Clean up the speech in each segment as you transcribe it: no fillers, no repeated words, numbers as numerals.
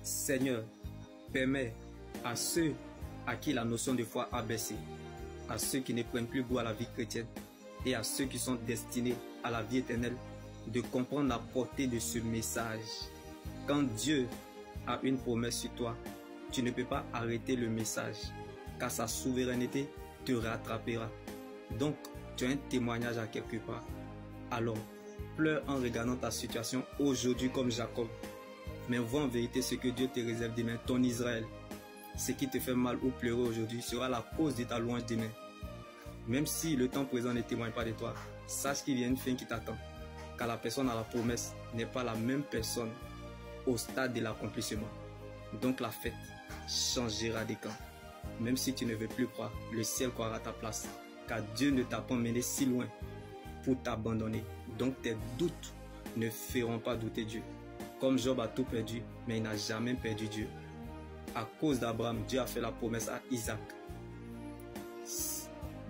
Seigneur, permets à ceux à qui la notion de foi a baissé, à ceux qui ne prennent plus goût à la vie chrétienne et à ceux qui sont destinés à la vie éternelle, de comprendre la portée de ce message. Quand Dieu a une promesse sur toi, tu ne peux pas arrêter le message, car sa souveraineté te rattrapera. Donc, tu as un témoignage à quelque part. Alors, pleure en regardant ta situation aujourd'hui comme Jacob, mais vois en vérité ce que Dieu te réserve demain, ton Israël. Ce qui te fait mal ou pleurer aujourd'hui sera la cause de ta louange demain. Même si le temps présent ne témoigne pas de toi, sache qu'il y a une fin qui t'attend, car la personne à la promesse n'est pas la même personne au stade de l'accomplissement. Donc la fête changera de camp. Même si tu ne veux plus croire, le ciel croira à ta place, car Dieu ne t'a pas mené si loin pour t'abandonner. Donc tes doutes ne feront pas douter Dieu. Comme Job a tout perdu, mais il n'a jamais perdu Dieu. À cause d'Abraham, Dieu a fait la promesse à Isaac.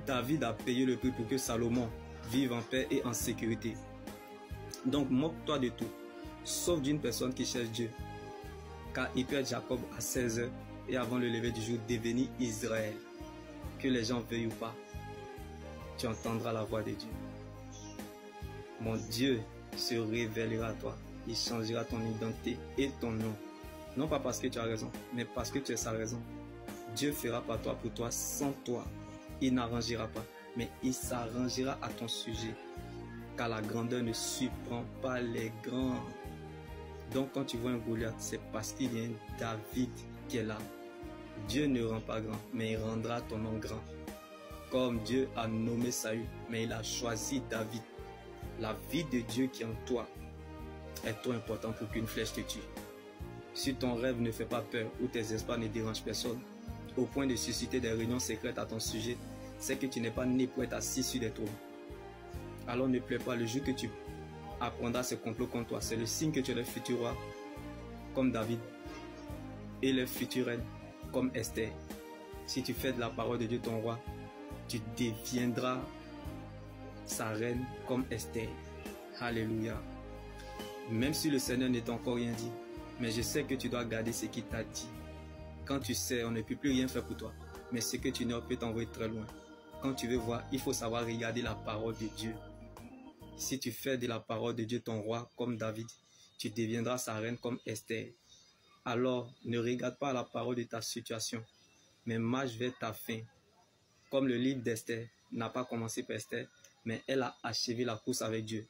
David a payé le prix pour que Salomon vive en paix et en sécurité. Donc moque-toi de tout, sauf d'une personne qui cherche Dieu. Car il peut être Jacob à 16 heures et avant le lever du jour devenir Israël. Que les gens veuillent ou pas, tu entendras la voix de Dieu. Mon Dieu se révélera à toi. Il changera ton identité et ton nom. Non pas parce que tu as raison, mais parce que tu es sa raison. Dieu fera par toi pour toi, sans toi. Il n'arrangera pas, mais il s'arrangera à ton sujet. Car la grandeur ne surprend pas les grands. Donc quand tu vois un Goliath, c'est parce qu'il y a un David qui est là. Dieu ne rend pas grand, mais il rendra ton nom grand. Comme Dieu a nommé Saül, mais il a choisi David. La vie de Dieu qui est en toi est trop important pour qu'une flèche te tue. Si ton rêve ne fait pas peur ou tes espoirs ne dérangent personne, au point de susciter des réunions secrètes à ton sujet, c'est que tu n'es pas né pour être assis sur des trônes. Alors ne pleure pas, le jour que tu apprendras ce complot contre toi, c'est le signe que tu es le futur roi comme David et le futur reine comme Esther. Si tu fais de la parole de Dieu ton roi, tu deviendras sa reine comme Esther. Alléluia. Même si le Seigneur n'est encore rien dit, mais je sais que tu dois garder ce qu'il t'a dit. Quand tu sais, on ne peut plus rien faire pour toi, mais ce que tu ignores peut t'envoyer très loin. Quand tu veux voir, il faut savoir regarder la parole de Dieu. Si tu fais de la parole de Dieu ton roi comme David, tu deviendras sa reine comme Esther. Alors, ne regarde pas la parole de ta situation, mais marche vers ta fin. Comme le livre d'Esther n'a pas commencé par Esther, mais elle a achevé la course avec Dieu.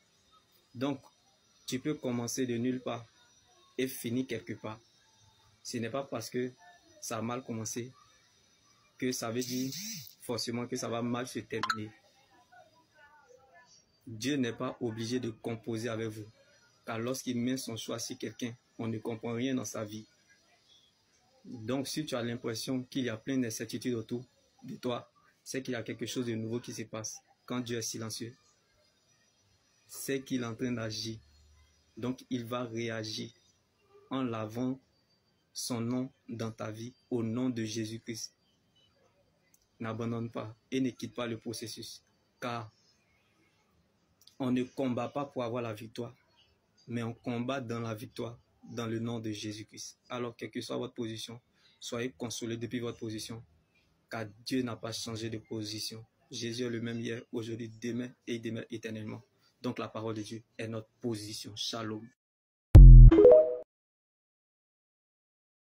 Donc, tu peux commencer de nulle part et finir quelque part. Ce n'est pas parce que ça a mal commencé que ça veut dire forcément que ça va mal se terminer. Dieu n'est pas obligé de composer avec vous, car lorsqu'il met son choix sur quelqu'un, on ne comprend rien dans sa vie. Donc si tu as l'impression qu'il y a plein d'incertitudes autour de toi, c'est qu'il y a quelque chose de nouveau qui se passe. Quand Dieu est silencieux, c'est qu'il est en train d'agir. Donc il va réagir en lavant son nom dans ta vie au nom de Jésus-Christ. N'abandonne pas et ne quitte pas le processus, car on ne combat pas pour avoir la victoire, mais on combat dans la victoire dans le nom de Jésus-Christ. Alors, quelle que soit votre position, soyez consolés depuis votre position, car Dieu n'a pas changé de position. Jésus est le même hier, aujourd'hui, demain et demain éternellement. Donc la parole de Dieu est notre position. Shalom.